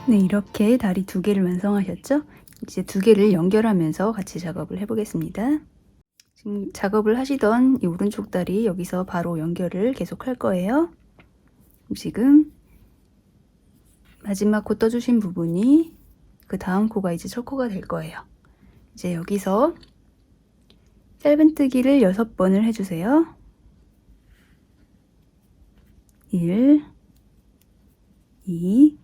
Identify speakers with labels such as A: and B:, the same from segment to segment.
A: 네, 이렇게 다리 2개를 완성하셨죠? 이제 2개를 연결하면서 같이 작업을 해보겠습니다. 지금 작업을 하시던 이 오른쪽 다리 여기서 바로 연결을 계속 할 거예요. 지금 마지막 코 떠주신 부분이 그 다음 코가 이제 첫 코가 될 거예요. 이제 여기서 짧은뜨기를 6번을 해주세요. 1, 2,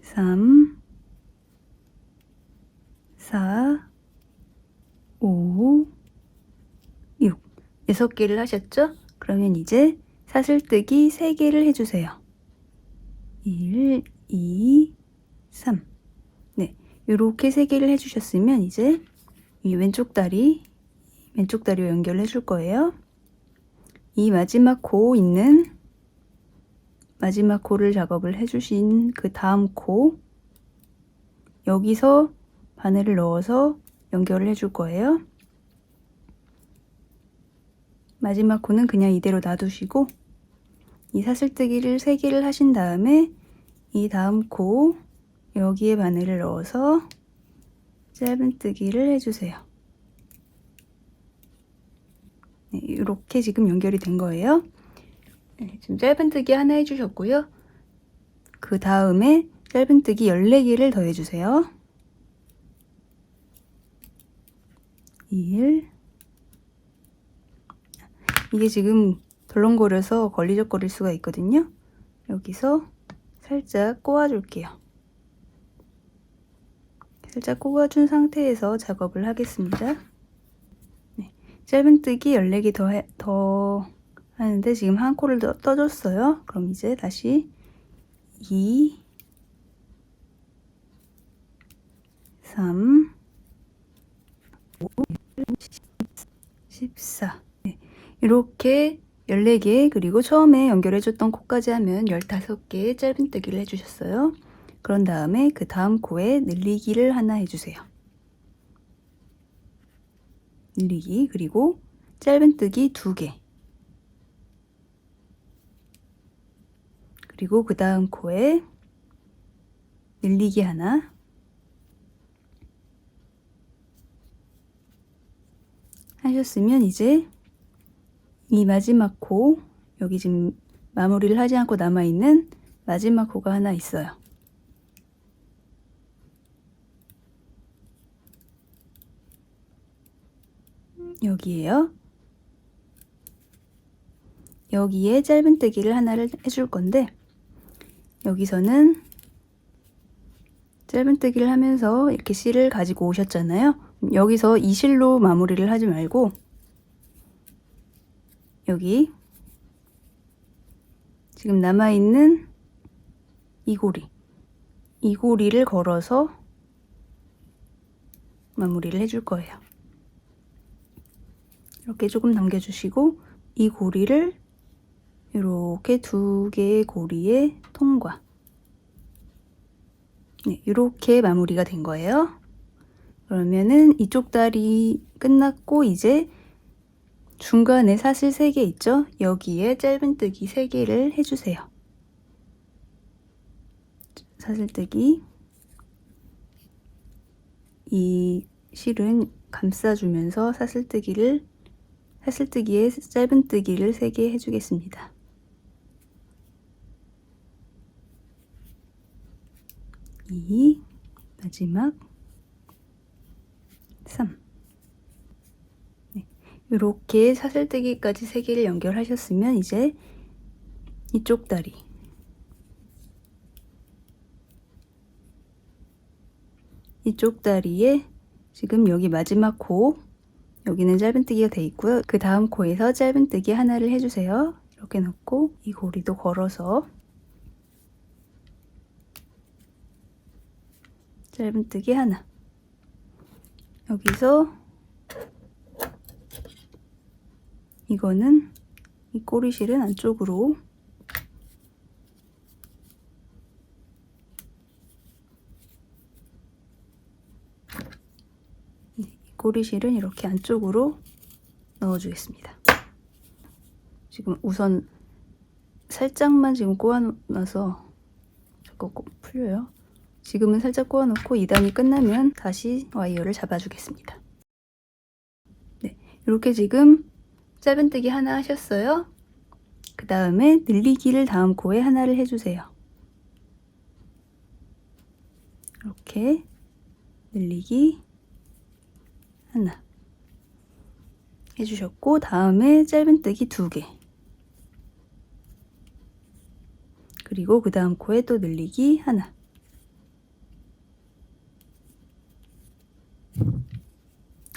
A: 3, 4, 5, 6. 6개를 하셨죠? 그러면 이제 사슬뜨기 3개를 해주세요. 1, 2, 3. 네, 이렇게 3개를 해주셨으면 이제 이 왼쪽 다리로 연결을 해줄 거예요. 이 마지막 코 있는 마지막 코를 작업을 해주신 그 다음 코 여기서 바늘을 넣어서 연결을 해줄 거예요. 마지막 코는 그냥 이대로 놔두시고 이 사슬뜨기를 3개를 하신 다음에 이 다음 코 여기에 바늘을 넣어서 짧은뜨기를 해주세요. 네, 이렇게 지금 연결이 된 거예요. 네, 지금 짧은뜨기 하나 해주셨고요. 그 다음에 짧은뜨기 14개를 더 해주세요. 1. 이게 지금 덜렁거려서 걸리적거릴 수가 있거든요. 여기서 살짝 꼬아줄게요. 살짝 꼬아준 상태에서 작업을 하겠습니다. 네, 짧은뜨기 14개 더 하는데 지금 한 코를 더 떠줬어요. 그럼 이제 다시 2, 3, 5, 14. 네, 이렇게 14개 그리고 처음에 연결해줬던 코까지 하면 15개 짧은뜨기를 해주셨어요. 그런 다음에 그 다음 코에 늘리기를 하나 해주세요. 늘리기 그리고 짧은뜨기 2개 그리고 그 다음 코에 늘리기 하나 하셨으면 이제 이 마지막 코 여기 지금 마무리를 하지 않고 남아있는 마지막 코가 하나 있어요. 여기에요. 여기에 짧은뜨기를 하나를 해줄 건데 여기서는 짧은뜨기를 하면서 이렇게 실을 가지고 오셨잖아요. 여기서 이 실로 마무리를 하지 말고 여기 지금 남아있는 이 고리를 걸어서 마무리를 해줄 거예요. 이렇게 조금 넘겨주시고 이 고리를 이렇게 2개의 고리에 통과. 네, 이렇게 마무리가 된 거예요. 그러면은 이쪽 다리 끝났고 이제 중간에 사슬 3개 있죠? 여기에 짧은뜨기 3개를 해주세요. 사슬뜨기 이 실은 감싸주면서 사슬뜨기에 짧은뜨기를 3개 해주겠습니다. 2 마지막 3 네, 이렇게 사슬뜨기까지 3개를 연결하셨으면 이제 이쪽 다리에 지금 여기 마지막 코 여기는 짧은뜨기가 돼 있고요. 그 다음 코에서 짧은뜨기 하나를 해주세요. 이렇게 놓고 이 고리도 걸어서 짧은뜨기 하나 여기서 이거는 이 꼬리실은 안쪽으로 꼬리실은 이렇게 안쪽으로 넣어주겠습니다. 지금 우선 살짝만 지금 꼬아놔서 자꾸 꼭 풀려요. 지금은 살짝 꼬아놓고 2단이 끝나면 다시 와이어를 잡아주겠습니다. 네, 이렇게 지금 짧은뜨기 하나 하셨어요. 그 다음에 늘리기를 다음 코에 하나를 해주세요. 이렇게 늘리기 하나 해주셨고, 다음에 짧은뜨기 2개, 그리고 그 다음 코에 또 늘리기 하나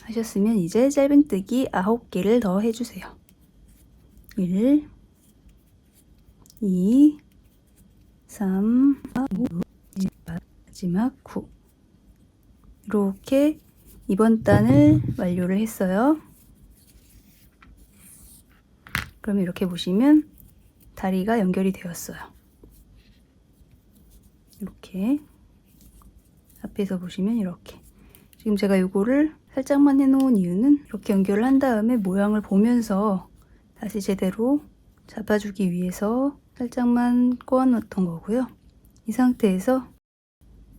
A: 하셨으면 이제 짧은뜨기 9개를 더 해주세요. 1, 2, 3, 4, 5, 마지막 9. 이렇게 이번 단을 완료를 했어요. 그럼 이렇게 보시면 다리가 연결이 되었어요. 이렇게 앞에서 보시면 이렇게. 지금 제가 이거를 살짝만 해놓은 이유는 이렇게 연결을 한 다음에 모양을 보면서 다시 제대로 잡아주기 위해서 살짝만 꼬아놨던 거고요. 이 상태에서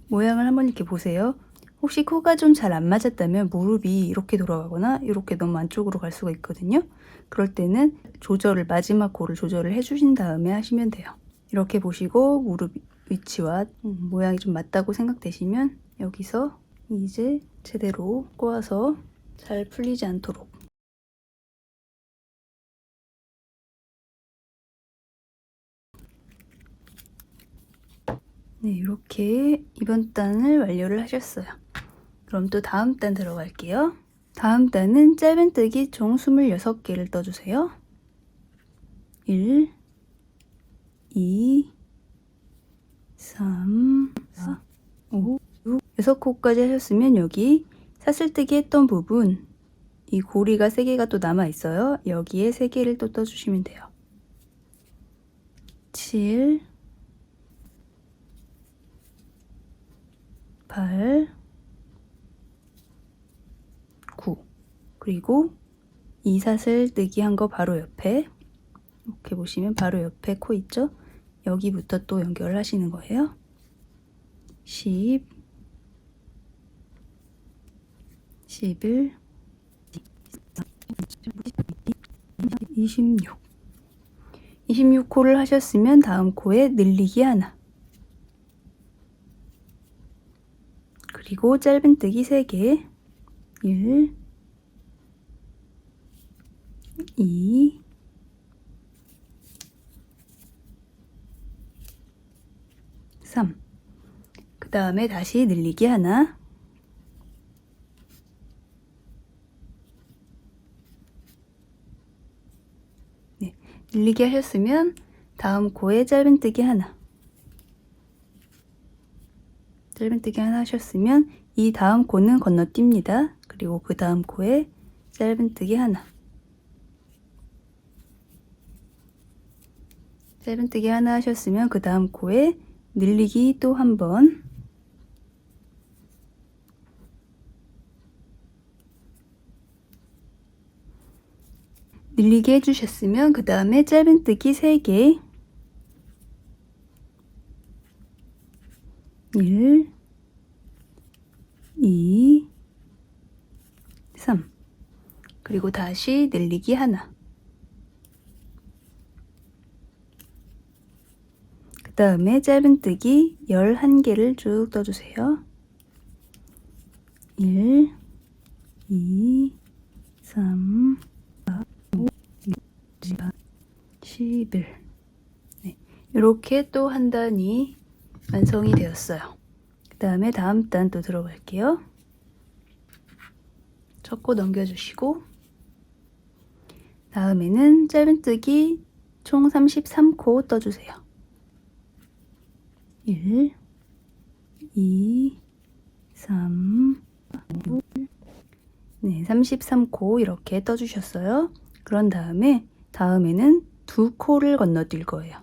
A: 모양을 한번 이렇게 보세요. 혹시 코가 좀 잘 안 맞았다면 무릎이 이렇게 돌아가거나 이렇게 너무 안쪽으로 갈 수가 있거든요. 그럴 때는 조절을, 마지막 코를 조절을 해주신 다음에 하시면 돼요. 이렇게 보시고 무릎 위치와 모양이 좀 맞다고 생각되시면 여기서 이제 제대로 꼬아서 잘 풀리지 않도록 네, 이렇게 이번 단을 완료를 하셨어요. 그럼 또 다음 단 들어갈게요. 다음 단은 짧은뜨기 총 26개를 떠주세요. 1, 2, 3, 4, 5, 6, 6코까지 하셨으면 여기 사슬뜨기 했던 부분, 이 고리가 3개가 또 남아 있어요. 여기에 3개를 또 떠주시면 돼요. 7, 8, 9. 그리고 이 사슬뜨기 한 거 바로 옆에, 이렇게 보시면 바로 옆에 코 있죠? 여기부터 또 연결을 하시는 거예요. 10, 11, 26. 26코를 하셨으면 다음 코에 늘리기 하나, 그리고 짧은뜨기 3개, 1, 2, 3. 그 다음에 다시 늘리기 하나, 네, 늘리기 하셨으면 다음 코에 짧은뜨기 하나, 짧은뜨기 하나 하셨으면 이 다음 코는 건너뜁니다. 그리고 그 다음 코에 짧은뜨기 하나, 짧은뜨기 하나 하셨으면 그 다음 코에 늘리기 또 한 번, 늘리기 해주셨으면 그 다음에 짧은뜨기 3개, 1, 2, 3. 그리고 다시 늘리기 하나. 그 다음에 짧은뜨기 11개를 쭉 떠주세요. 1, 2, 3, 4, 5, 6, 7, 8, 11. 네, 이렇게 또 한 단이 완성이 되었어요. 그 다음에 다음 단 또 들어갈게요. 첫 코 넘겨주시고, 다음에는 짧은뜨기 총 33코 떠주세요. 1, 2, 3, 5, 네, 33코 이렇게 떠주셨어요. 그런 다음에는 2코를 건너뛸 거예요.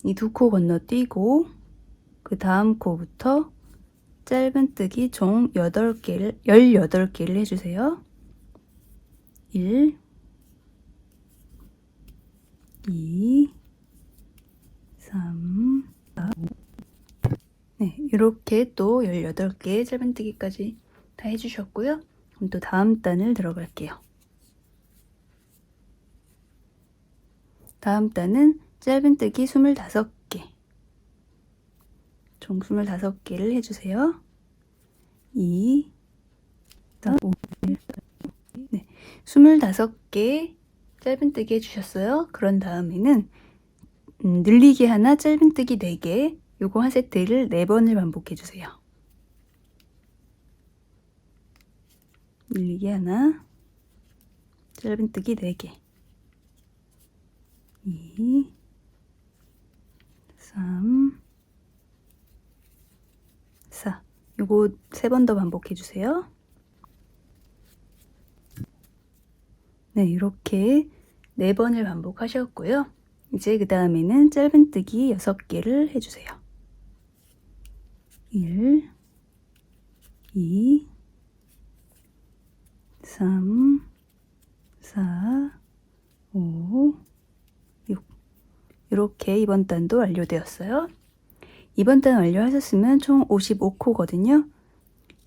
A: 이 2코 건너뛰고 그 다음 코부터 짧은뜨기 총 18개를 해주세요. 1, 2, 3, 4, 5. 네, 이렇게 또 18개 짧은뜨기까지 다 해주셨고요. 그럼 또 다음 단을 들어갈게요. 다음 단은 짧은뜨기 25개. 총 25개를 해주세요. 2, 4, 5, 1, 네, 25개 짧은뜨기 해주셨어요. 그런 다음에는 늘리기 하나, 짧은뜨기 4개, 요거 한 세트를 4번을 반복해주세요. 늘리기 하나, 짧은뜨기 4개, 2, 3, 4. 요거 3번 더 반복해주세요. 네, 이렇게 4번을 반복하셨고요. 이제 그 다음에는 짧은뜨기 6개를 해주세요. 1, 2, 3, 4, 5, 6. 이렇게 이번 단도 완료되었어요. 이번 단 완료하셨으면 총 55코거든요.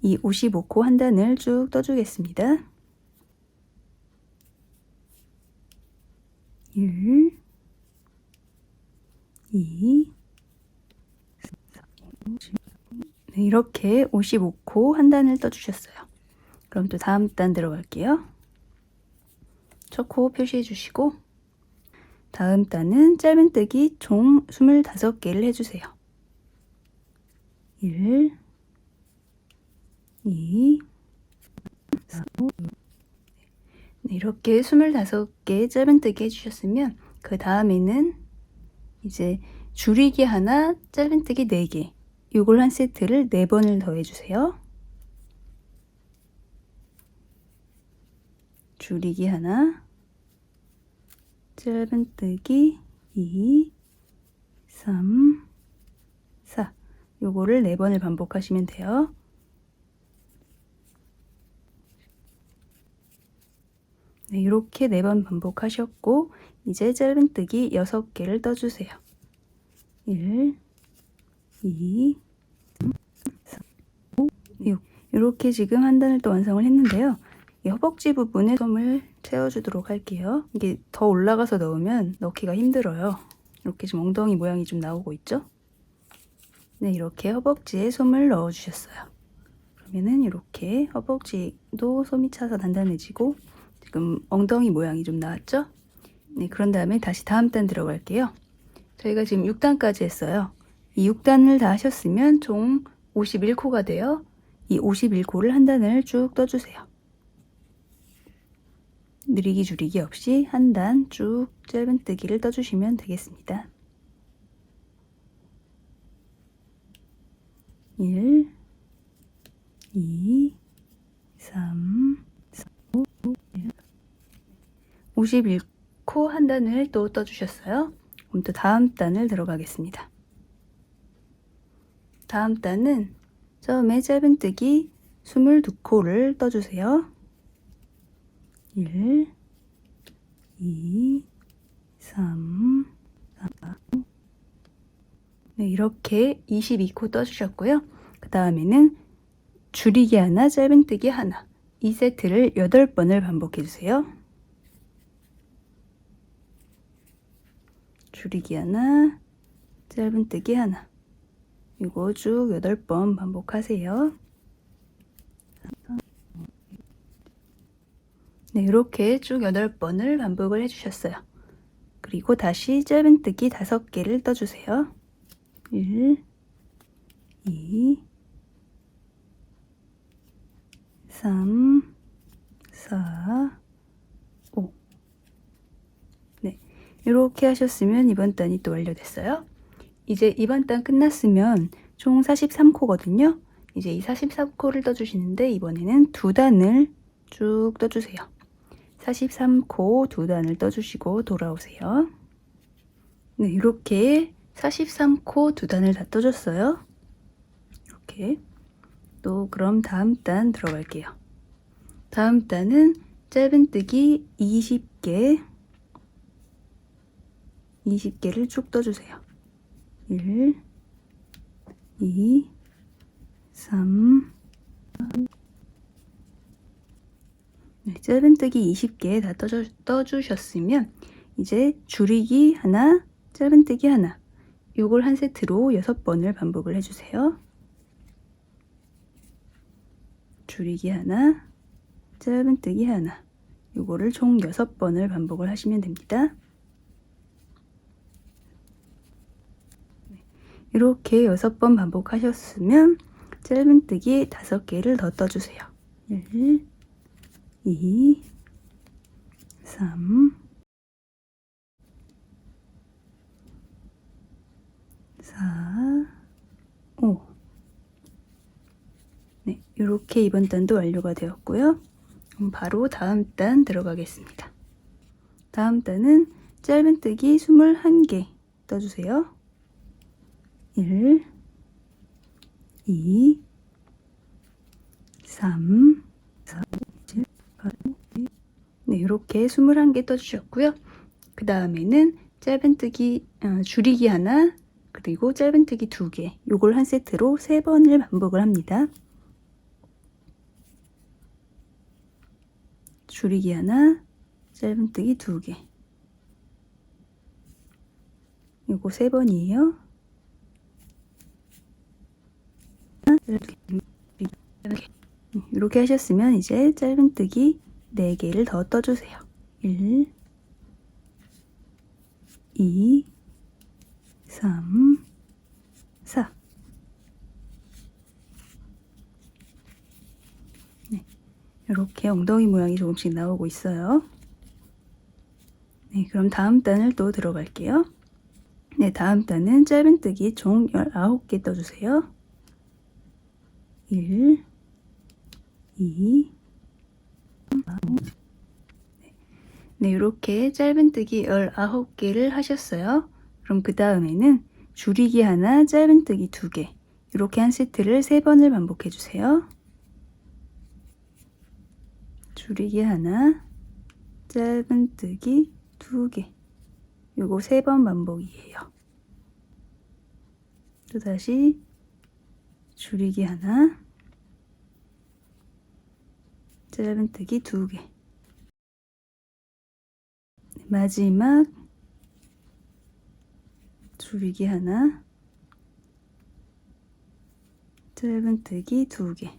A: 이 55코 한 단을 쭉 떠주겠습니다. 1, 2, 3, 4, 5, 6. 네, 이렇게 55코 한 단을 떠주셨어요. 그럼 또 다음 단 들어갈게요. 첫 코 표시해 주시고 다음 단은 짧은뜨기 총 25개를 해주세요. 1, 2, 3, 4, 5, 6. 네, 이렇게 25개 짧은뜨기 해주셨으면 그 다음에는 이제 줄이기 하나, 짧은뜨기 4개, 이걸 한 세트를 4번을 더 해주세요. 줄이기 하나, 짧은뜨기 2, 3, 4. 요거를 4번을 반복하시면 돼요. 네, 이렇게 4번 반복하셨고 이제 짧은뜨기 6개를 떠주세요. 1, 2, 3, 4, 5, 6. 이렇게 지금 한 단을 또 완성을 했는데요. 이 허벅지 부분에 솜을 채워주도록 할게요. 이게 더 올라가서 넣으면 넣기가 힘들어요. 이렇게 지금 엉덩이 모양이 좀 나오고 있죠? 네, 이렇게 허벅지에 솜을 넣어주셨어요. 그러면은 이렇게 허벅지도 솜이 차서 단단해지고 지금 엉덩이 모양이 좀 나왔죠? 네, 그런 다음에 다시 다음 단 들어갈게요. 저희가 지금 6단까지 했어요. 이 6단을 다 하셨으면 총 51코가 돼요. 이 51코를 한 단을 쭉 떠주세요. 느리기 줄이기 없이 한 단 쭉 짧은뜨기를 떠주시면 되겠습니다. 1, 2, 3, 4, 5, 1. 51코 한 단을 또 떠주셨어요. 그럼 또 다음 단을 들어가겠습니다. 다음 단은 처음에 짧은뜨기 22코를 떠주세요. 1, 2, 3, 4, 5. 네, 이렇게 22코 떠주셨고요. 그 다음에는 줄이기 하나, 짧은뜨기 하나, 이 세트를 8번을 반복해주세요. 줄이기 하나, 짧은뜨기 하나, 이거 쭉 8번 반복하세요. 네, 이렇게 쭉 8번을 반복을 해주셨어요. 그리고 다시 짧은뜨기 5개를 떠주세요. 1, 2, 3, 4, 5. 네, 이렇게 하셨으면 이번 단이 또 완료됐어요. 이제 이번 단 끝났으면 총 43코거든요. 이제 이 43코를 떠주시는데 이번에는 2단을 쭉 떠주세요. 43코 2단을 떠주시고 돌아오세요. 네, 이렇게 43코 2단을 다 떠줬어요. 이렇게. 또 그럼 다음 단 들어갈게요. 다음 단은 짧은뜨기 20개를 쭉 떠주세요. 1, 2, 3. 네, 짧은뜨기 20개 다 떠주셨으면 이제 줄이기 하나, 짧은뜨기 하나, 요걸 한 세트로 6번을 반복을 해주세요. 줄이기 하나, 짧은뜨기 하나, 요거를 총 6번을 반복을 하시면 됩니다. 이렇게 6번 반복하셨으면 짧은뜨기 5개를 더 떠주세요. 1, 2, 3, 4, 5. 네, 이렇게 이번 단도 완료가 되었고요. 그럼 바로 다음 단 들어가겠습니다. 다음 단은 짧은뜨기 21개 떠주세요. 1, 2, 3, 4, 7, 8, 9. 네, 이렇게 21개 떠주셨고요. 그 다음에는 짧은뜨기 줄이기 하나, 그리고 짧은뜨기 2개, 요걸 한 세트로 3번을 반복을 합니다. 줄이기 하나, 짧은뜨기 2개, 요거 3번이에요. 이렇게 하셨으면 이제 짧은뜨기 4개를 더 떠주세요. 1, 2, 3, 4. 네, 이렇게 엉덩이 모양이 조금씩 나오고 있어요. 네, 그럼 다음 단을 또 들어갈게요. 네, 다음 단은 짧은뜨기 총 19개 떠주세요. 1, 2, 3, 4, 5. 네, 이렇게 짧은뜨기 19개를 하셨어요. 그럼 그 다음에는 줄이기 하나, 짧은뜨기 2개, 이렇게 한 세트를 3번을 반복해 주세요. 줄이기 하나, 짧은뜨기 2개, 요거 3번 반복이에요. 또다시 줄이기 하나, 짧은뜨기 2개, 마지막 줄이기 하나, 짧은뜨기 2개,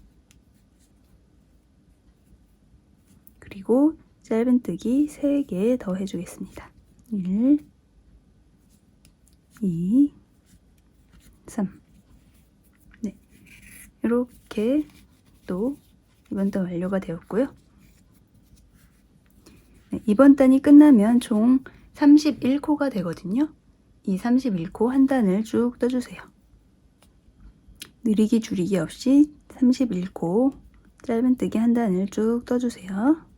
A: 그리고 짧은뜨기 3개 더 해주겠습니다. 1, 2, 3. 네, 이렇게 또 이번 단 완료가 되었고요. 네, 이번 단이 끝나면 총 31코가 되거든요. 이 31코 한 단을 쭉 떠주세요. 느리기 줄이기 없이 31코 짧은뜨기 한 단을 쭉 떠주세요.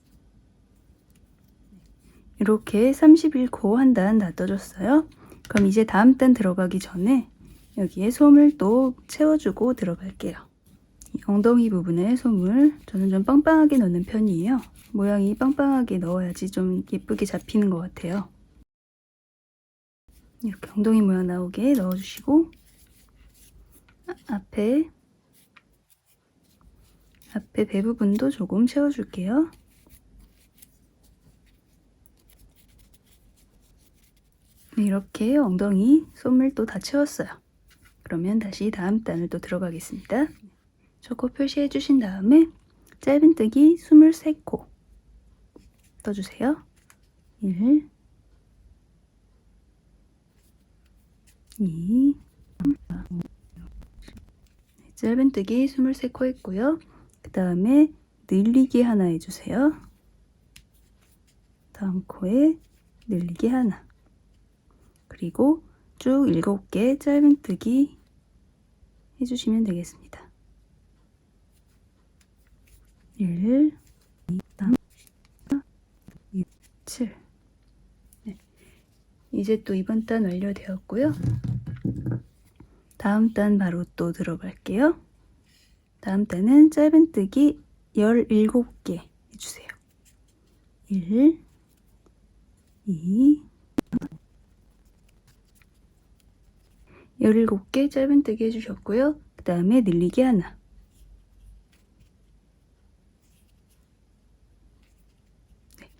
A: 이렇게 31코 한 단 다 떠줬어요. 그럼 이제 다음 단 들어가기 전에 여기에 솜을 또 채워주고 들어갈게요. 이 엉덩이 부분에 솜을 저는 좀 빵빵하게 넣는 편이에요. 모양이 빵빵하게 넣어야지 좀 예쁘게 잡히는 것 같아요. 이렇게 엉덩이 모양 나오게 넣어주시고 앞에 배 부분도 조금 채워줄게요. 네, 이렇게 엉덩이 솜을 또 다 채웠어요. 그러면 다시 다음 단을 또 들어가겠습니다. 저거 표시해 주신 다음에 짧은뜨기 23코 떠주세요. 1, 2, 3, 4, 5, 6, 7. 짧은뜨기 23코 했고요. 그 다음에 늘리기 하나 해주세요. 다음 코에 늘리기 하나, 그리고 쭉 7개 짧은뜨기 해주시면 되겠습니다. 1, 2, 3, 4, 6, 7. 네. 이제 또 이번 단 완료되었고요. 다음 단 바로 또 들어갈게요. 다음 단은 짧은뜨기 17개 해주세요. 1, 2, 17개 짧은뜨기 해주셨고요. 그 다음에 늘리기 하나. 네.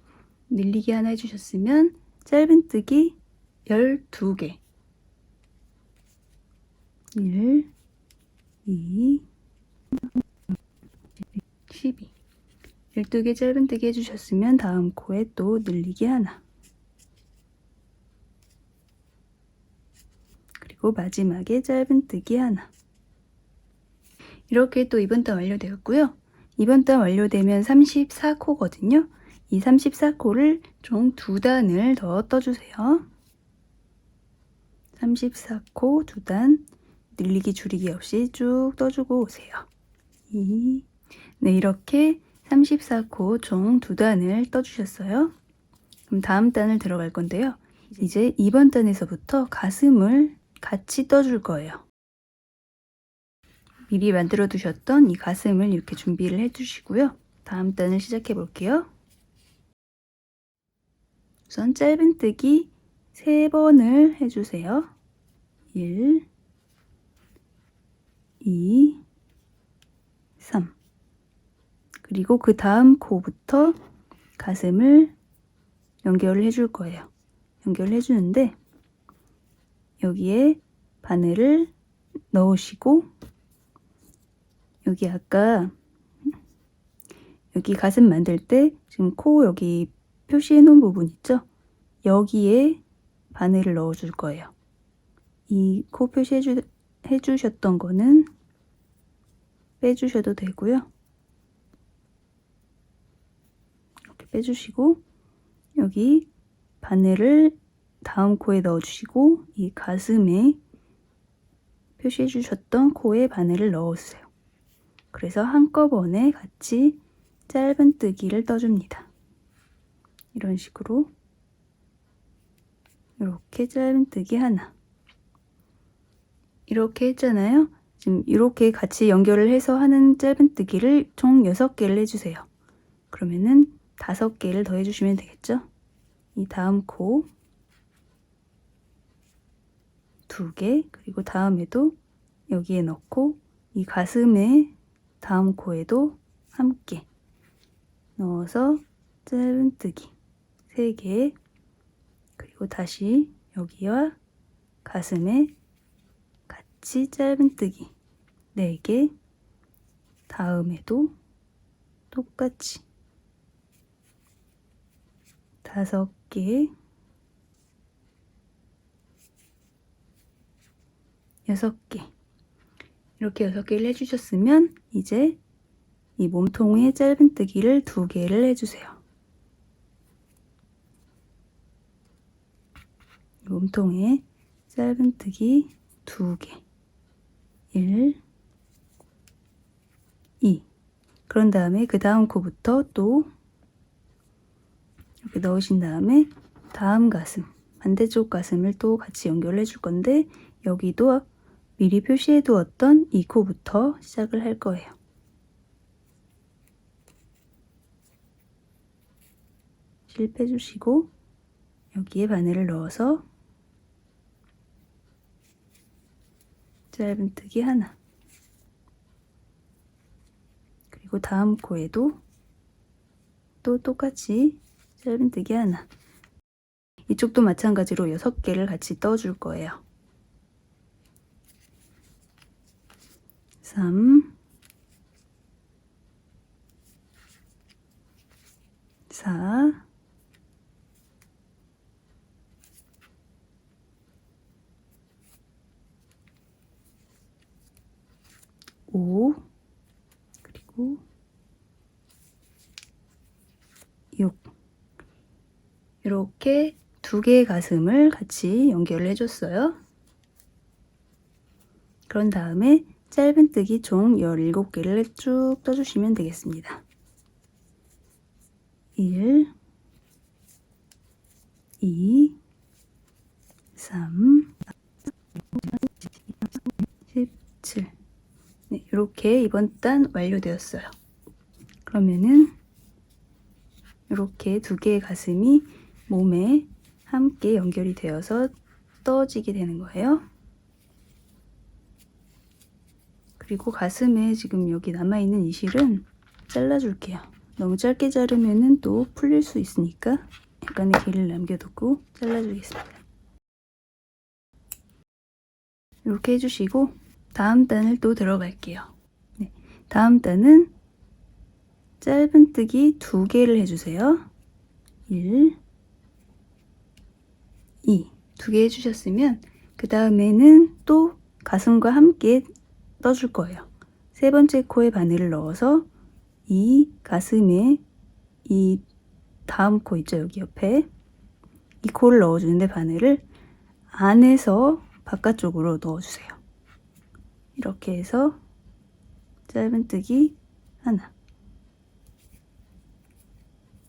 A: 늘리기 하나 해주셨으면 짧은뜨기 12개. 1, 2, 12. 12개 짧은뜨기 해주셨으면 다음 코에 또 늘리기 하나. 그리고 마지막에 짧은뜨기 하나. 이렇게 또 2번 단 완료되었고요. 2번 단 완료되면 34코거든요. 이 34코를 총 2단을 더 떠주세요. 34코 2단, 늘리기 줄이기 없이 쭉 떠주고 오세요. 네, 이렇게 34코 총 2단을 떠주셨어요. 그럼 다음 단을 들어갈 건데요. 이제 2번 단에서부터 가슴을 같이 떠줄 거예요. 미리 만들어 두셨던 이 가슴을 이렇게 준비를 해 주시고요. 다음 단을 시작해 볼게요. 우선 짧은뜨기 3번을 해주세요. 1, 2, 3. 그리고 그 다음 코부터 가슴을 연결을 해줄 거예요. 연결을 해주는데 여기에 바늘을 넣으시고 여기 아까 여기 가슴 만들 때 지금 코 여기 표시해 놓은 부분 있죠? 여기에 바늘을 넣어 줄 거예요. 이 코 표시해 주셨던 거는 빼주셔도 되고요. 이렇게 빼주시고 여기 바늘을 다음 코에 넣어 주시고 이 가슴에 표시해 주셨던 코에 바늘을 넣어 주세요. 그래서 한꺼번에 같이 짧은뜨기를 떠줍니다. 이런 식으로 이렇게 짧은뜨기 하나. 이렇게 했잖아요. 지금 이렇게 같이 연결을 해서 하는 짧은뜨기를 총 6개를 해주세요. 그러면은 5개를 더 해주시면 되겠죠? 이 다음 코 2개, 그리고 다음에도 여기에 넣고 이 가슴에 다음 코에도 함께 넣어서 짧은뜨기 3개, 그리고 다시 여기와 가슴에 같이 짧은뜨기 4개, 다음에도 똑같이 5개, 6개. 이렇게 6개를 해주셨으면 이제 이 몸통에 짧은뜨기를 2개를 해주세요. 몸통에 짧은뜨기 2개. 1, 2. 그런 다음에 그 다음 코부터 또 이렇게 넣으신 다음에 다음 가슴, 반대쪽 가슴을 또 같이 연결해 줄 건데 여기도 미리 표시해 두었던 이 코부터 시작을 할 거예요. 실 빼주시고 여기에 바늘을 넣어서 짧은뜨기 하나. 그리고 다음 코에도 또 똑같이 짧은뜨기 하나. 이쪽도 마찬가지로 6개를 같이 떠줄 거예요. 3, 4, 5, 그리고 6. 이렇게 2개의 가슴을 같이 연결을 해줬어요. 그런 다음에 짧은뜨기 총 17개를 쭉 떠주시면 되겠습니다. 1, 2, 3, 17. 네, 이렇게 이번 단 완료되었어요. 그러면은 이렇게 2개의 가슴이 몸에 함께 연결이 되어서 떠지게 되는 거예요. 그리고 가슴에 지금 여기 남아있는 이 실은 잘라줄게요. 너무 짧게 자르면은 또 풀릴 수 있으니까 약간의 길이를 남겨두고 잘라주겠습니다. 이렇게 해주시고 다음 단을 또 들어갈게요. 네, 다음 단은 짧은뜨기 2개를 해주세요. 1, 2, 2개 해주셨으면 그 다음에는 또 가슴과 함께 떠줄 거예요. 세 번째 코에 바늘을 넣어서 이 가슴에 이 다음 코 있죠, 여기 옆에 이 코를 넣어주는데 바늘을 안에서 바깥쪽으로 넣어주세요. 이렇게 해서 짧은뜨기 하나.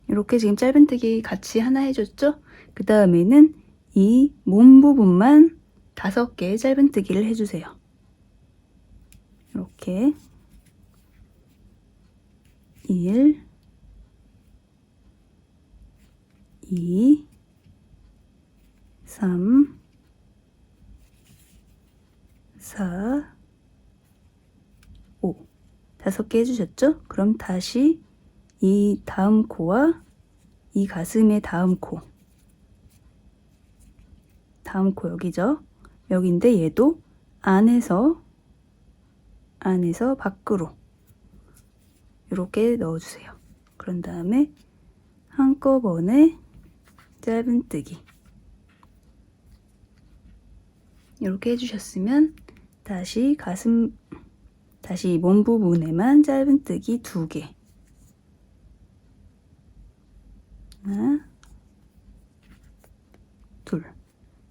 A: 이렇게 지금 짧은뜨기 같이 하나 해줬죠? 그 다음에는 이 몸 부분만 5개의 짧은뜨기를 해주세요. 이렇게 1, 2, 3, 4, 5. 5개 해주셨죠? 그럼 다시 이 다음 코와 이 가슴의 다음 코 여기죠? 여기인데 얘도 안에서 밖으로 이렇게 넣어주세요. 그런 다음에 한꺼번에 짧은뜨기 이렇게 해주셨으면 다시 몸 부분에만 짧은뜨기 2개 하나, 둘.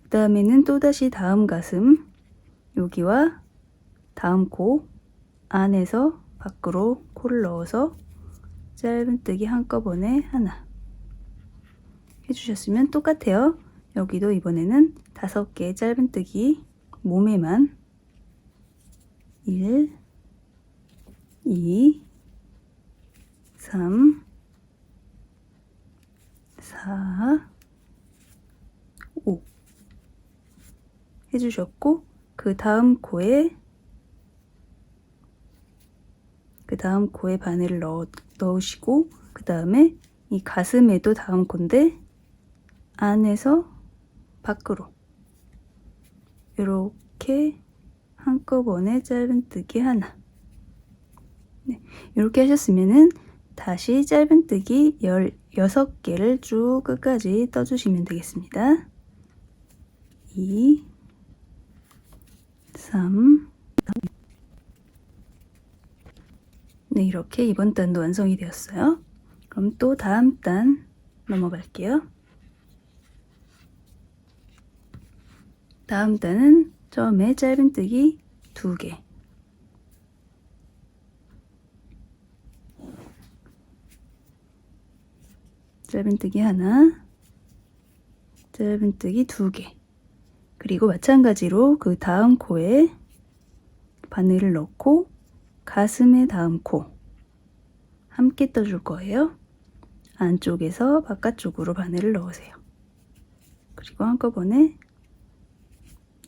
A: 그 다음에는 또다시 다음 가슴 여기와 다음 코 안에서 밖으로 코를 넣어서 짧은뜨기 한꺼번에 하나 해주셨으면 똑같아요. 여기도 이번에는 5개의 짧은뜨기 몸에만 1, 2, 3, 4, 5 해주셨고 그 다음 코에 바늘을 넣으시고 그 다음에 이 가슴에도 다음 코인데 안에서 밖으로 이렇게 한꺼번에 짧은뜨기 하나. 네, 이렇게 하셨으면은 다시 짧은뜨기 16개를 쭉 끝까지 떠주시면 되겠습니다. 2, 3, 네, 이렇게 이번 단도 완성이 되었어요. 그럼 또 다음 단 넘어갈게요. 다음 단은 처음에 짧은뜨기 2개 짧은뜨기 하나, 짧은뜨기 2개 그리고 마찬가지로 그 다음 코에 바늘을 넣고 가슴의 다음 코 함께 떠줄 거예요. 안쪽에서 바깥쪽으로 바늘을 넣으세요. 그리고 한꺼번에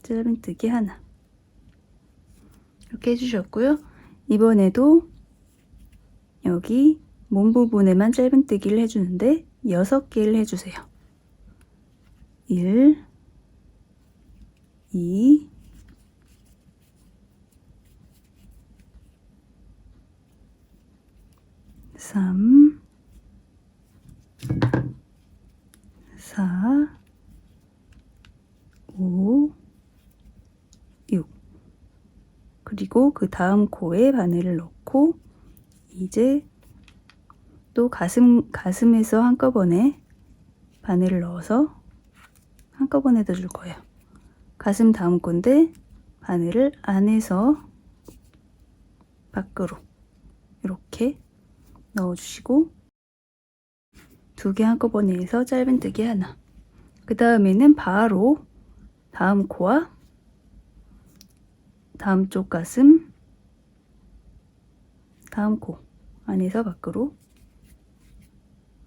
A: 짧은뜨기 하나 이렇게 해주셨고요. 이번에도 여기 몸 부분에만 짧은뜨기를 해주는데 6개를 해주세요. 1, 2, 3, 4, 5, 6 그리고 그 다음 코에 바늘을 넣고 이제 또 가슴에서 한꺼번에 바늘을 넣어서 한꺼번에 떠줄 거예요. 가슴 다음 건데 바늘을 안에서 밖으로 이렇게 넣어주시고 2개 한꺼번에 해서 짧은뜨기 하나. 그 다음에는 바로 다음 코와 다음 쪽 가슴 다음 코 안에서 밖으로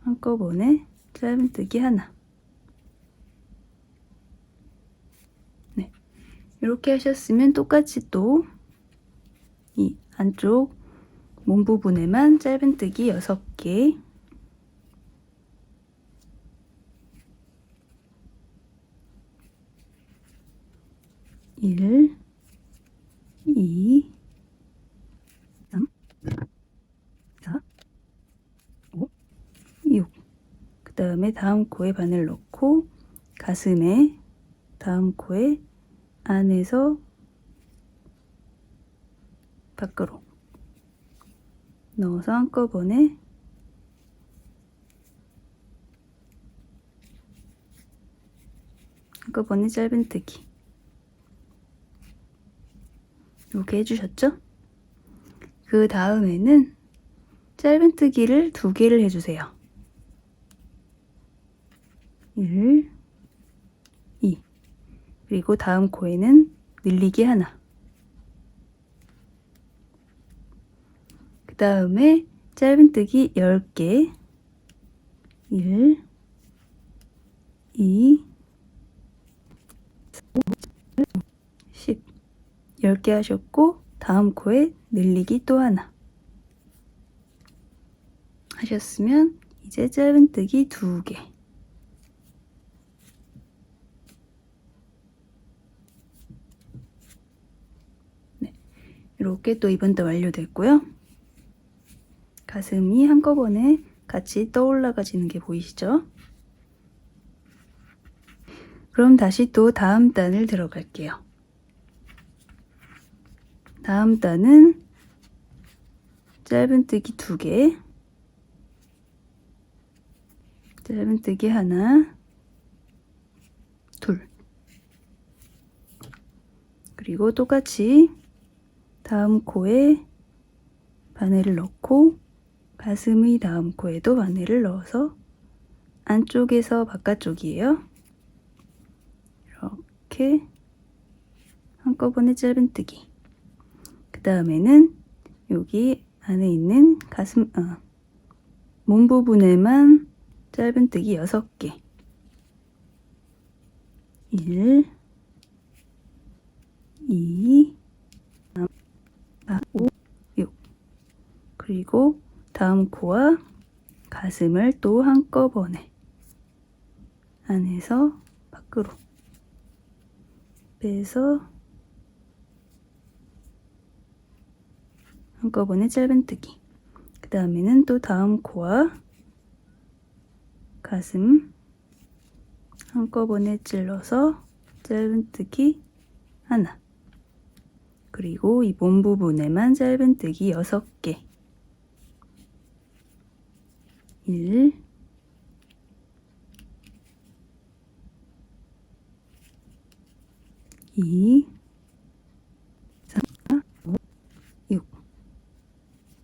A: 한꺼번에 짧은뜨기 하나. 네, 이렇게 하셨으면 똑같이 또 이 안쪽 몸 부분에만 짧은뜨기 6개, 1, 2, 3, 4, 5, 6. 그 다음에 다음 코에 바늘 넣고 가슴에 다음 코에 안에서 밖으로 넣어서 한꺼번에 짧은뜨기 이렇게 해주셨죠? 그 다음에는 짧은뜨기를 2개를 해주세요. 1, 2. 그리고 다음 코에는 늘리기 하나. 그 다음에 짧은뜨기 10개. 1, 2, 10. 10개 하셨고 다음 코에 늘리기 또 하나 하셨으면 이제 짧은뜨기 2개. 네, 이렇게 또 2번 도 완료됐고요. 가슴이 한꺼번에 같이 떠올라가지는 게 보이시죠? 그럼 다시 또 다음 단을 들어갈게요. 다음 단은 짧은뜨기 2개, 짧은뜨기 하나, 둘. 그리고 똑같이 다음 코에 바늘을 넣고 가슴의 다음 코에도 바늘을 넣어서 안쪽에서 바깥쪽이에요. 이렇게 한꺼번에 짧은뜨기. 그 다음에는 여기 안에 있는 몸 부분에만 짧은뜨기 6개. 1, 2, 3, 4, 5, 6. 그리고 다음 코와 가슴을 또 한꺼번에 안에서 밖으로 빼서 한꺼번에 짧은뜨기. 그 다음에는 또 다음 코와 가슴 한꺼번에 찔러서 짧은뜨기 하나. 그리고 이 몸 부분에만 짧은뜨기 6개. 1, 2, 3, 4, 5, 6.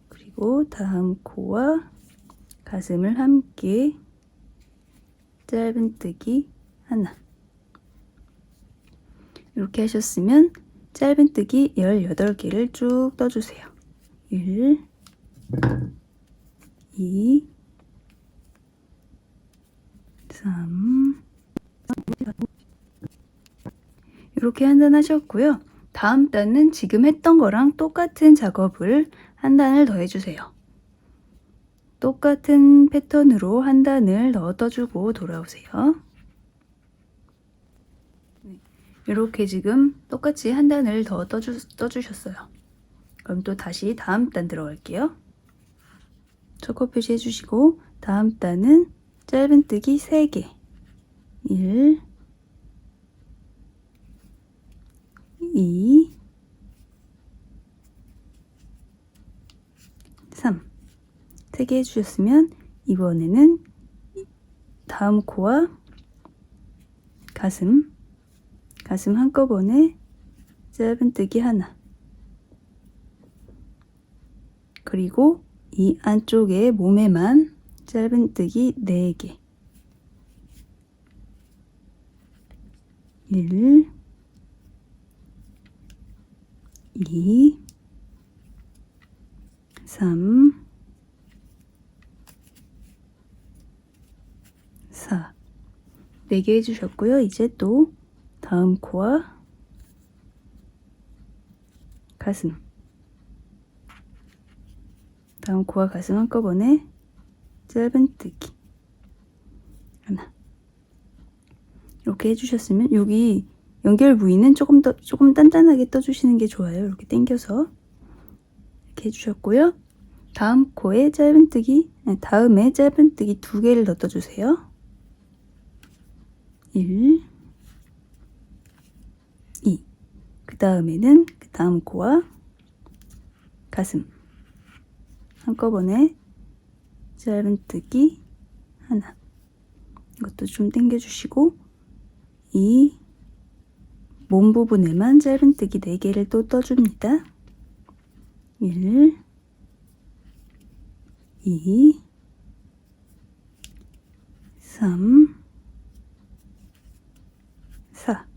A: 그리고 다음 코와 가슴을 함께 짧은뜨기 하나. 이렇게 하셨으면 짧은뜨기 18개를 쭉 떠주세요. 1, 2, 3, 이렇게 한 단 하셨고요. 다음 단은 지금 했던 거랑 똑같은 작업을 한 단을 더 해주세요. 똑같은 패턴으로 한 단을 넣어 떠주고 돌아오세요. 이렇게 지금 똑같이 한 단을 더 떠주셨어요. 그럼 또 다시 다음 단 들어갈게요. 초코 표시 해주시고 다음 단은 짧은뜨기 3개. 1, 2, 3. 3개 해주셨으면 이번에는 다음 코와 가슴 한꺼번에 짧은뜨기 하나. 그리고 이 안쪽에 몸에만 짧은뜨기 4개. 1, 2, 3, 4. 4개 해주셨고요. 이제 또 다음 코와 가슴 다음 코와 가슴 한꺼번에 짧은뜨기 하나. 이렇게 해주셨으면 여기 연결 부위는 조금 단단하게 떠주시는 게 좋아요. 이렇게 당겨서 이렇게 해주셨고요. 다음 코에 짧은뜨기, 다음에 짧은뜨기 2개를 더 떠주세요. 1, 2. 그 다음에는 그 다음 코와 가슴 한꺼번에 짧은뜨기 하나. 이것도 좀 당겨주시고 이 몸 부분에만 짧은뜨기 4개를 또 떠줍니다. 1, 2, 3, 4.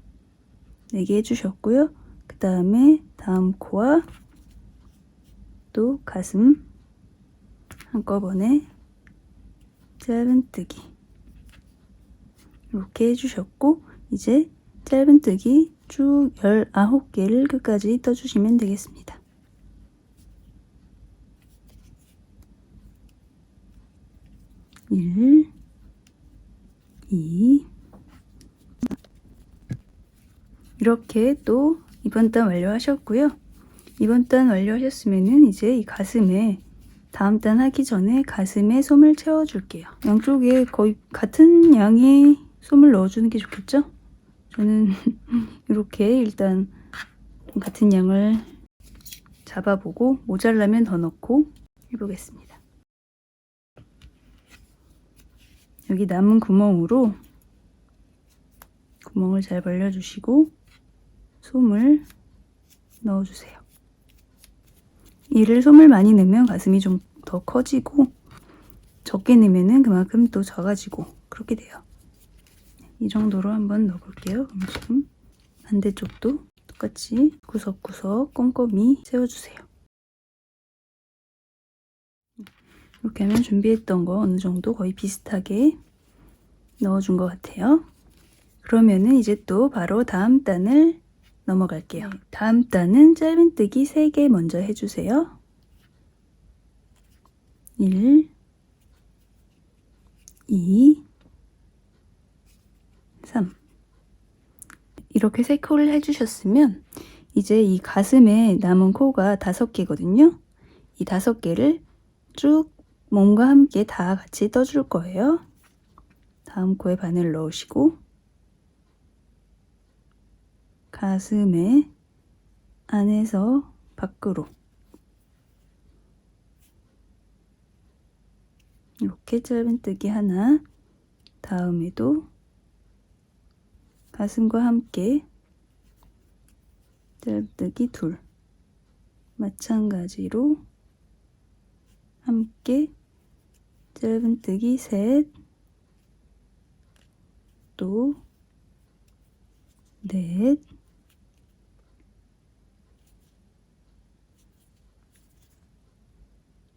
A: 4개 해주셨고요. 그 다음에 다음 코와 또 가슴 한꺼번에 짧은뜨기 이렇게 해주셨고, 이제 짧은뜨기 쭉 19개를 끝까지 떠주시면 되겠습니다. 일, 2, 이렇게 또 이번 단 완료하셨고요. 이번 단 완료하셨으면은 이제 이 가슴에 다음 단 하기 전에 가슴에 솜을 채워줄게요. 양쪽에 거의 같은 양의 솜을 넣어주는 게 좋겠죠? 저는 이렇게 일단 같은 양을 잡아보고 모자라면 더 넣고 해보겠습니다. 여기 남은 구멍으로 구멍을 잘 벌려주시고 솜을 넣어주세요. 이를 솜을 많이 넣으면 가슴이 좀 더 커지고 적게 넣으면 그만큼 또 작아지고 그렇게 돼요. 이 정도로 한번 넣어볼게요. 그럼 지금 반대쪽도 똑같이 구석구석 꼼꼼히 세워주세요. 이렇게 하면 준비했던 거 어느 정도 거의 비슷하게 넣어준 것 같아요. 그러면은 이제 또 바로 다음 단을 넘어갈게요. 다음 단은 짧은뜨기 3개 먼저 해주세요. 1, 2, 3. 이렇게 3코를 해주셨으면 이제 이 가슴에 남은 코가 5개거든요. 이 5개를 쭉 몸과 함께 다 같이 떠줄 거예요. 다음 코에 바늘 넣으시고 가슴에 안에서 밖으로 이렇게 짧은뜨기 하나, 다음에도 가슴과 함께 짧은뜨기 2, 마찬가지로 함께 짧은뜨기 3, 또 4,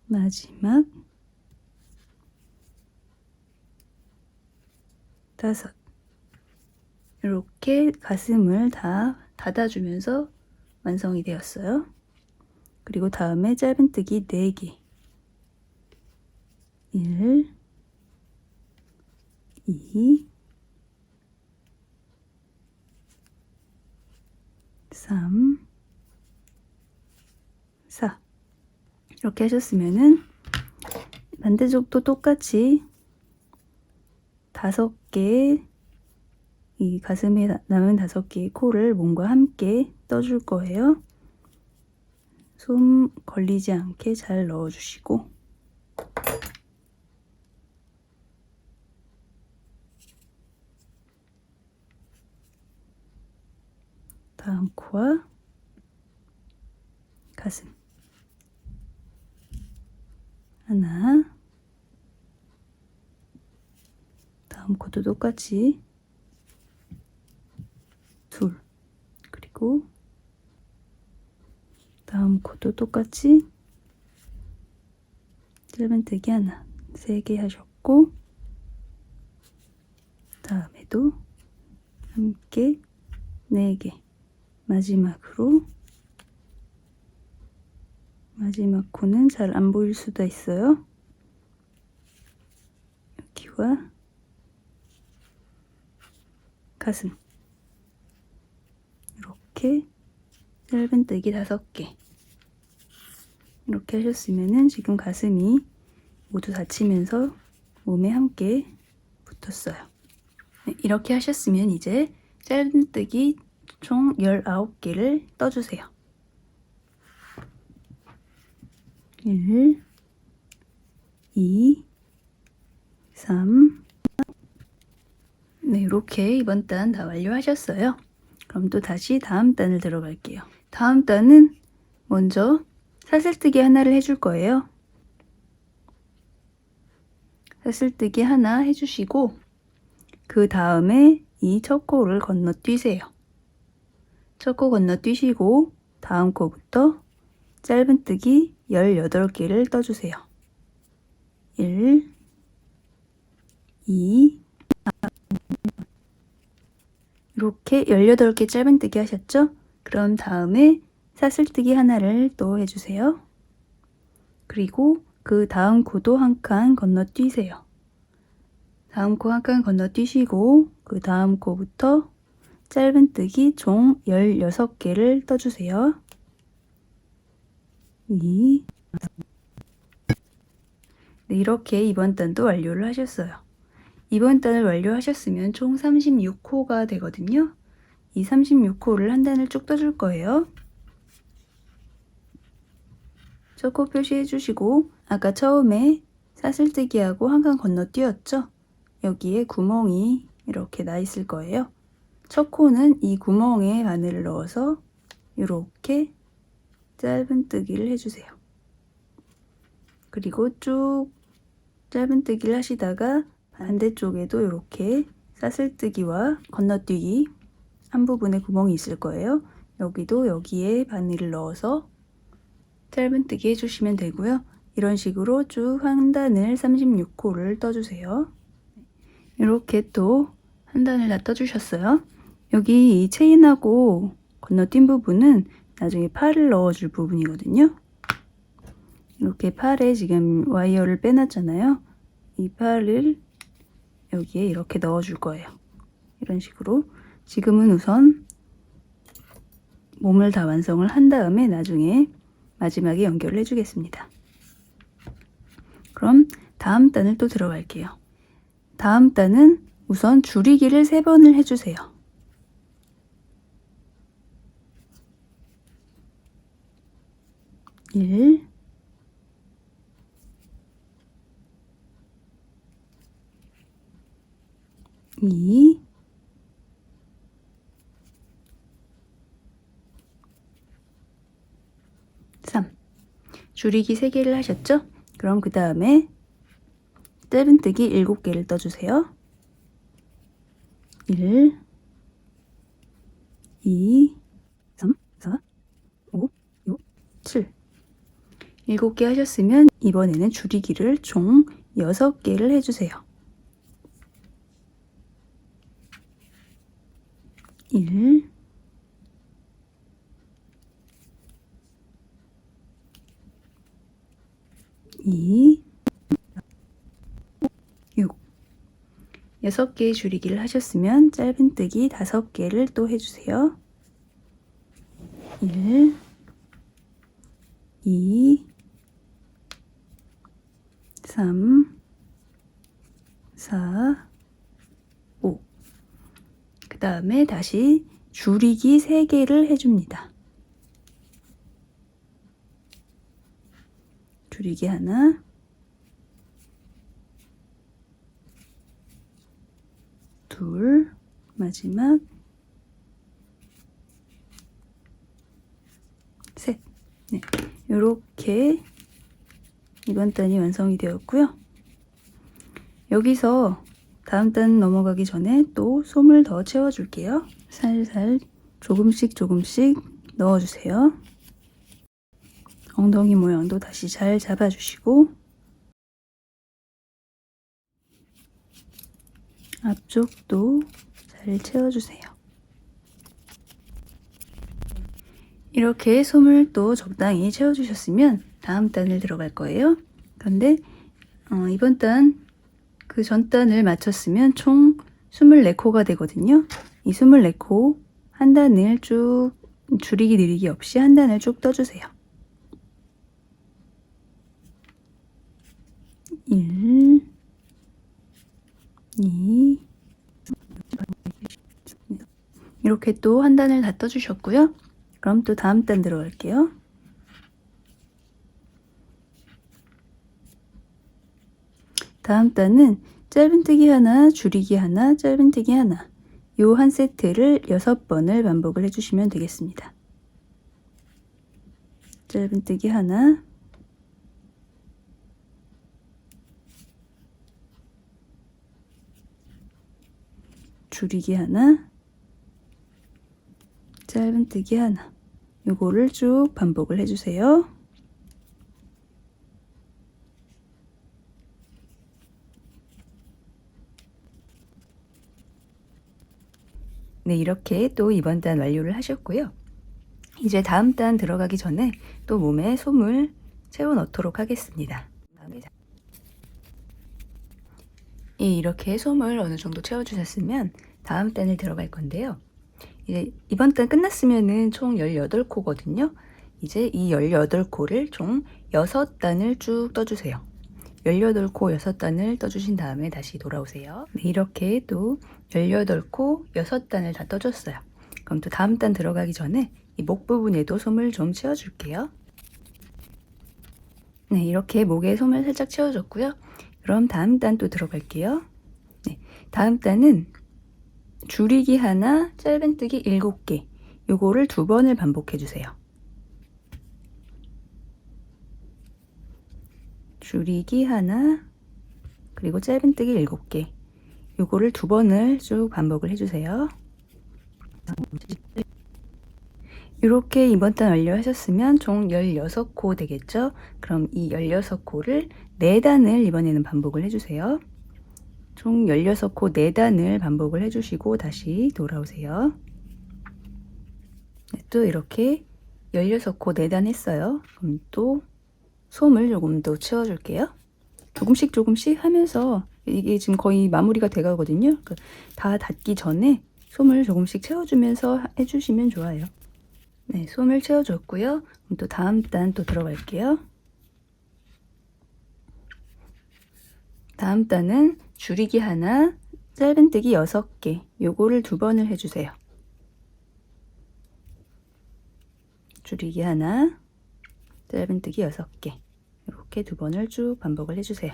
A: 마지막 5. 이렇게 가슴을 다 닫아주면서 완성이 되었어요. 그리고 다음에 짧은뜨기 4개. 1, 2, 3, 4. 이렇게 하셨으면은 반대쪽도 똑같이 5개, 이 가슴에 남은 5개의 코를 몸과 함께 떠줄 거예요. 솜 걸리지 않게 잘 넣어주시고 다음 코와 가슴 하나, 다음 코도 똑같이 2, 그리고 다음 코도 똑같이 짧은뜨기 하나, 3개 하셨고 다음에도 함께 4개, 마지막으로 마지막 코는 잘 안 보일 수도 있어요. 여기와 가슴 이렇게 짧은뜨기 5개 이렇게 하셨으면은 지금 가슴이 모두 닫히면서 몸에 함께 붙었어요. 네, 이렇게 하셨으면 이제 짧은뜨기 총 19개를 떠주세요. 1, 2, 3. 네, 이렇게 이번 단 다 완료하셨어요. 그럼 또 다시 다음 단을 들어갈게요. 다음 단은 먼저 사슬뜨기 하나를 해줄 거예요. 사슬뜨기 하나 해주시고 그 다음에 이 첫 코를 건너뛰세요. 첫 코 건너뛰시고 다음 코부터 짧은뜨기 18개를 떠주세요. 1, 2, 이렇게 18개 짧은뜨기 하셨죠? 그럼 다음에 사슬뜨기 하나를 또 해주세요. 그리고 그 다음 코도 한 칸 건너뛰세요. 다음 코 한 칸 건너뛰시고 그 다음 코부터 짧은뜨기 총 16개를 떠주세요. 2. 네, 이렇게 이번 단도 완료를 하셨어요. 이번 단을 완료하셨으면 총 36코가 되거든요. 이 36코를 한 단을 쭉 떠줄 거예요. 첫 코 표시해 주시고 아까 처음에 사슬뜨기하고 한 칸 건너뛰었죠? 여기에 구멍이 이렇게 나 있을 거예요. 첫 코는 이 구멍에 바늘을 넣어서 이렇게 짧은뜨기를 해주세요. 그리고 쭉 짧은뜨기를 하시다가 반대쪽에도 이렇게 사슬뜨기와 건너뛰기 한 부분에 구멍이 있을 거예요. 여기도 여기에 바늘을 넣어서 짧은뜨기 해주시면 되고요. 이런 식으로 쭉 한 단을 36코를 떠주세요. 이렇게 또 한 단을 다 떠주셨어요. 여기 이 체인하고 건너뛴 부분은 나중에 팔을 넣어줄 부분이거든요. 이렇게 팔에 지금 와이어를 빼놨잖아요. 이 팔을 여기에 이렇게 넣어줄 거예요. 이런 식으로 지금은 우선 몸을 다 완성을 한 다음에 나중에 마지막에 연결을 해주겠습니다. 그럼 다음 단을 또 들어갈게요. 다음 단은 우선 줄이기를 3번을 해주세요. 1, 2, 3. 줄이기 3개를 하셨죠? 그럼 그 다음에 짧은뜨기 7개를 떠주세요. 1, 2, 3, 4, 5, 6, 7. 7개 하셨으면 이번에는 줄이기를 총 6개를 해주세요. 1, 2, 6. 6개의 줄이기를 하셨으면 짧은뜨기 5개를 또 해주세요. 1, 2, 3, 4, 5. 그 다음에 다시 줄이기 3개를 해줍니다. 줄이기 하나, 둘, 마지막 셋. 네, 이렇게 이번 단이 완성이 되었고요. 여기서 다음 단 넘어가기 전에 또 솜을 더 채워줄게요. 살살 조금씩 넣어주세요. 엉덩이 모양도 다시 잘 잡아주시고 앞쪽도 잘 채워주세요. 이렇게 솜을 또 적당히 채워주셨으면 다음 단을 들어갈 거예요. 그런데 이번 단 그 전 단을 맞췄으면 총 24코가 되거든요. 이 24코 한 단을 쭉 줄이기 늘리기 없이 한 단을 쭉 떠주세요. 1, 2, 이렇게 또 한 단을 다 떠주셨고요. 그럼 또 다음 단 들어갈게요. 다음 단은 짧은뜨기 하나, 줄이기 하나, 짧은뜨기 하나, 요 한 세트를 6번을 반복을 해주시면 되겠습니다. 짧은뜨기 하나, 줄이기 하나, 짧은뜨기 하나, 요거를 쭉 반복을 해주세요. 네, 이렇게 또 이번 단 완료를 하셨고요. 이제 다음 단 들어가기 전에 또 몸에 솜을 채워 넣도록 하겠습니다. 예, 이렇게 솜을 어느 정도 채워주셨으면 다음 단을 들어갈 건데요. 이제 이번 단 끝났으면은 총 18코거든요. 이제 이 18코를 총 6단을 쭉 떠주세요. 18코 6단을 떠주신 다음에 다시 돌아오세요. 네, 이렇게 또 18코 6단을 다 떠줬어요. 그럼 또 다음 단 들어가기 전에 이 목 부분에도 솜을 좀 채워줄게요. 네, 이렇게 목에 솜을 살짝 채워줬고요. 그럼 다음 단 또 들어갈게요. 네, 다음 단은 줄이기 하나, 짧은뜨기 7개, 요거를 2번을 반복해 주세요. 줄이기 하나, 그리고 짧은뜨기 7개, 요거를 2번을 쭉 반복을 해주세요. 이렇게 이번 단 완료하셨으면 총 16코 되겠죠? 그럼 이 16코를 4단을 이번에는 반복을 해주세요. 총 16코 4단을 반복을 해주시고 다시 돌아오세요. 네, 또 이렇게 16코 4단 했어요. 그럼 또 솜을 조금 더 채워줄게요. 조금씩 하면서 이게 지금 거의 마무리가 돼 가거든요. 다 닿기 전에 솜을 조금씩 채워주면서 해주시면 좋아요. 네, 솜을 채워줬고요. 그럼 또 다음 단 또 들어갈게요. 다음 단은 줄이기 하나, 짧은뜨기 6개, 요거를 2번을 해주세요. 줄이기 하나, 짧은뜨기 6개, 이렇게 2번을 쭉 반복을 해주세요.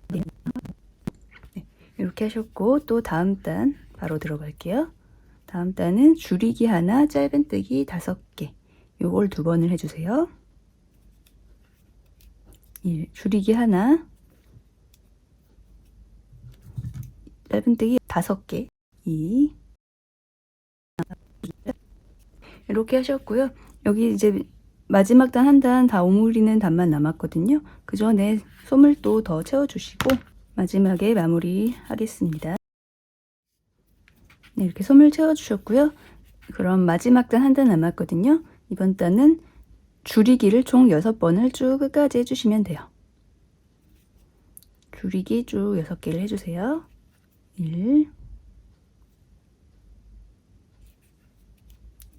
A: 네, 이렇게 하셨고 또 다음 단 바로 들어갈게요. 다음 단은 줄이기 하나, 짧은뜨기 5개, 요걸 2번을 해주세요. 1, 줄이기 하나, 짧은뜨기 5개, 2, 이렇게 하셨고요. 여기 이제 마지막 단 한 단 다 오므리는 단만 남았거든요. 그 전에 솜을 또 더 채워주시고 마지막에 마무리 하겠습니다. 네, 이렇게 솜을 채워주셨고요. 그럼 마지막 단 한 단 남았거든요. 이번 단은 줄이기를 총 6번을 쭉 끝까지 해주시면 돼요. 줄이기 쭉 6개를 해주세요. 1,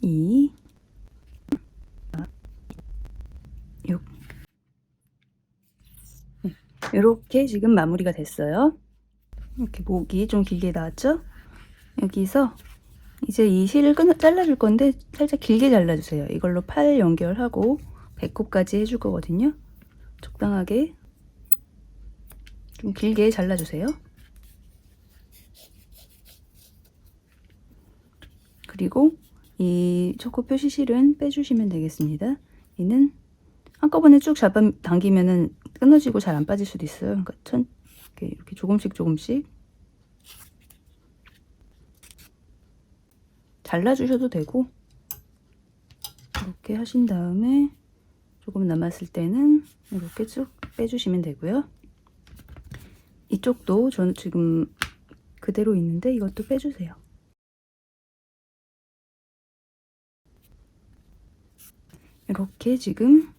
A: 2, 6. 네, 이렇게 지금 마무리가 됐어요. 이렇게 목이 좀 길게 나왔죠? 여기서 이제 이 실을 잘라줄 건데 살짝 길게 잘라주세요. 이걸로 팔 연결하고 배꼽까지 해줄 거거든요. 적당하게 좀 길게 잘라주세요. 그리고 이 초코 표시 실은 빼주시면 되겠습니다. 얘는 한꺼번에 쭉 잡아당기면은 끊어지고 잘 안 빠질 수도 있어요. 그러니까 이렇게 조금씩 잘라주셔도 되고, 이렇게 하신 다음에 조금 남았을 때는 이렇게 쭉 빼주시면 되고요. 이쪽도 저는 지금 그대로 있는데 이것도 빼주세요. 이렇게 지금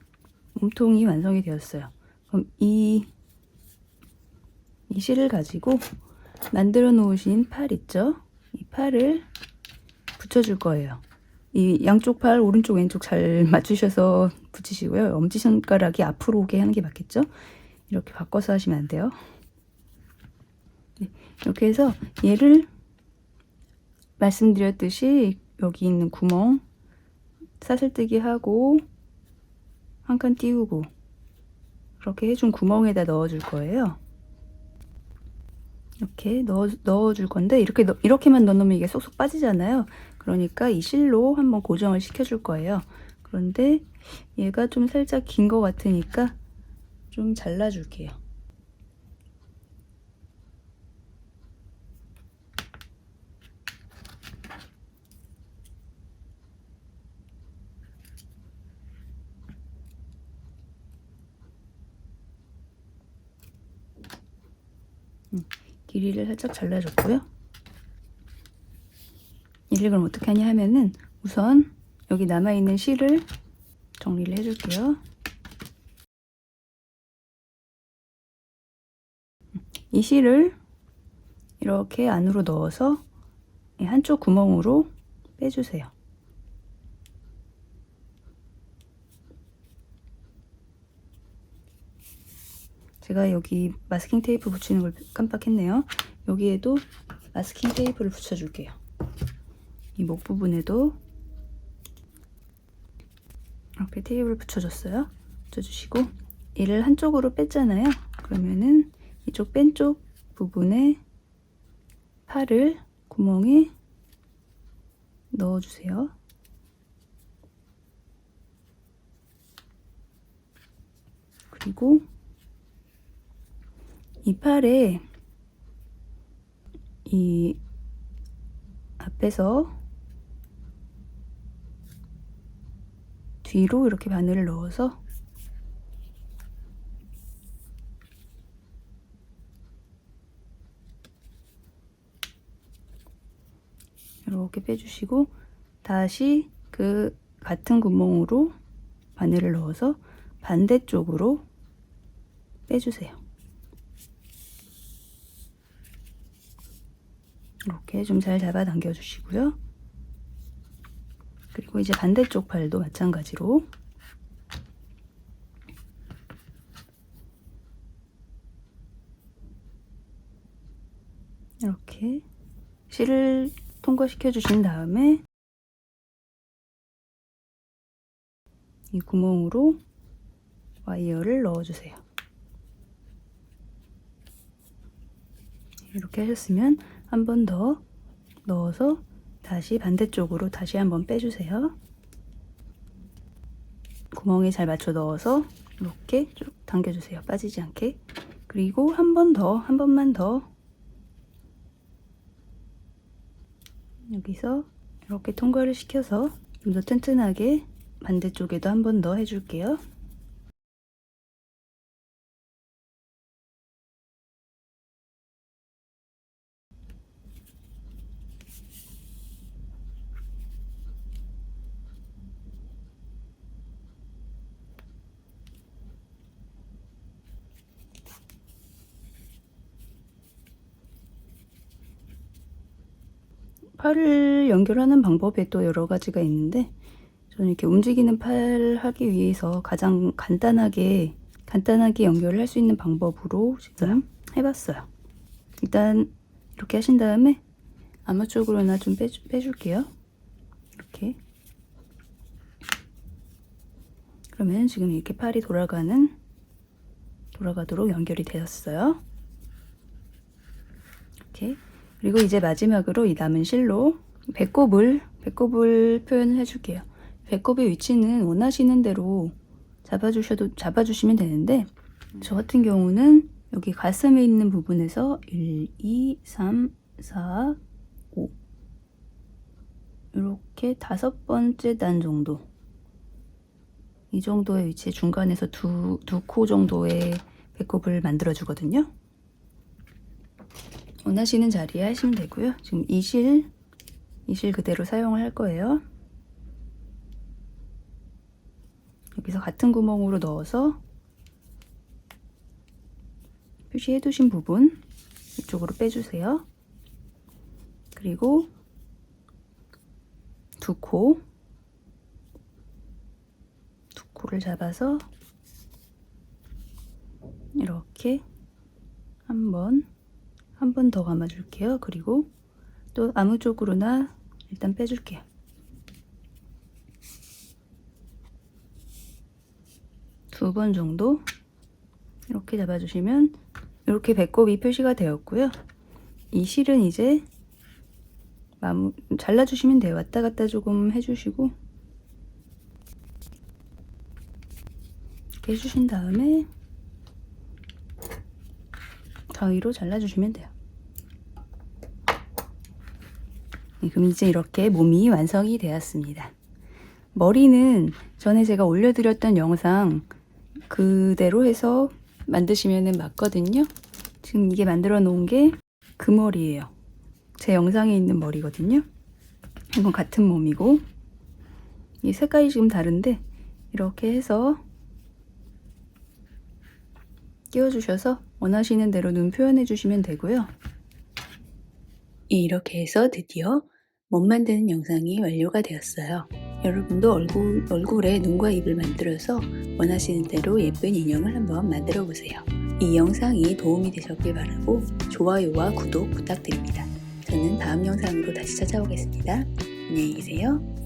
A: 몸통이 완성이 되었어요. 그럼 이 실을 가지고 만들어 놓으신 팔 있죠? 이 팔을 붙여줄 거예요. 이 양쪽 팔 오른쪽 왼쪽 잘 맞추셔서 붙이시고요. 엄지손가락이 앞으로 오게 하는 게 맞겠죠? 이렇게 바꿔서 하시면 안 돼요. 네, 이렇게 해서 얘를 말씀드렸듯이 여기 있는 구멍 사슬뜨기 하고 한 칸 띄우고 그렇게 해준 구멍에다 넣어줄 거예요. 이렇게 넣어줄 건데 이렇게만 넣어놓으면 이게 쏙쏙 빠지잖아요. 그러니까 이 실로 한번 고정을 시켜줄 거예요. 그런데 얘가 좀 살짝 긴 것 같으니까 좀 잘라줄게요. 길이를 살짝 잘라줬고요. 이를 그럼 어떻게 하냐 하면은 우선 여기 남아있는 실을 정리를 해줄게요. 이 실을 이렇게 안으로 넣어서 한쪽 구멍으로 빼주세요. 제가 여기 마스킹 테이프 붙이는 걸 깜빡했네요. 여기에도 마스킹 테이프를 붙여줄게요. 이 목 부분에도 이렇게 테이프를 붙여줬어요. 붙여주시고 얘를 한쪽으로 뺐잖아요. 그러면은 이쪽 뺀 쪽 부분에 팔을 구멍에 넣어주세요. 그리고 이 팔에 이 앞에서 뒤로 이렇게 바늘을 넣어서 이렇게 빼주시고 다시 그 같은 구멍으로 바늘을 넣어서 반대쪽으로 빼주세요. 이렇게 좀 잘 잡아 당겨 주시고요. 그리고 이제 반대쪽 팔도 마찬가지로 이렇게 실을 통과시켜 주신 다음에 이 구멍으로 와이어를 넣어주세요. 이렇게 하셨으면 한 번 더 넣어서 다시 반대쪽으로 다시 한번 빼주세요. 구멍에 잘 맞춰 넣어서 이렇게 쭉 당겨주세요. 빠지지 않게. 그리고 한 번만 더 여기서 이렇게 통과를 시켜서 좀 더 튼튼하게 반대쪽에도 한 번 더 해줄게요. 팔을 연결하는 방법에 또 여러 가지가 있는데 저는 이렇게 움직이는 팔 하기 위해서 가장 간단하게 연결을 할 수 있는 방법으로 지금 해봤어요. 일단 이렇게 하신 다음에 아무 쪽으로나 좀 빼줄게요. 이렇게. 그러면 지금 이렇게 팔이 돌아가도록 연결이 되었어요. 이렇게. 그리고 이제 마지막으로 이 남은 실로 배꼽을 표현을 해줄게요. 배꼽의 위치는 원하시는 대로 잡아주시면 되는데 저 같은 경우는 여기 가슴에 있는 부분에서 1, 2, 3, 4, 5 이렇게 5번째 단 정도 이 정도의 위치에 중간에서 두 코 정도의 배꼽을 만들어 주거든요. 원하시는 자리에 하시면 되고요. 지금 이 실 그대로 사용을 할 거예요. 여기서 같은 구멍으로 넣어서 표시해 두신 부분 이쪽으로 빼주세요. 그리고 두 코를 잡아서 이렇게 한 번 더 감아줄게요. 그리고 또 아무 쪽으로나 일단 빼줄게요. 두 번 정도 이렇게 잡아주시면 이렇게 배꼽이 표시가 되었고요. 이 실은 이제 잘라주시면 돼요. 왔다 갔다 조금 해주시고 이렇게 해주신 다음에 가위로 잘라주시면 돼요. 네, 그럼 이제 이렇게 몸이 완성이 되었습니다. 머리는 전에 제가 올려드렸던 영상 그대로 해서 만드시면 맞거든요. 지금 이게 만들어 놓은 게 그 머리예요. 제 영상에 있는 머리거든요. 이건 같은 몸이고 이 색깔이 지금 다른데 이렇게 해서 끼워주셔서 원하시는 대로 눈 표현해 주시면 되고요. 이렇게 해서 드디어 몸 만드는 영상이 완료가 되었어요. 여러분도 얼굴에 눈과 입을 만들어서 원하시는 대로 예쁜 인형을 한번 만들어 보세요. 이 영상이 도움이 되셨길 바라고 좋아요와 구독 부탁드립니다. 저는 다음 영상으로 다시 찾아오겠습니다. 안녕히 계세요.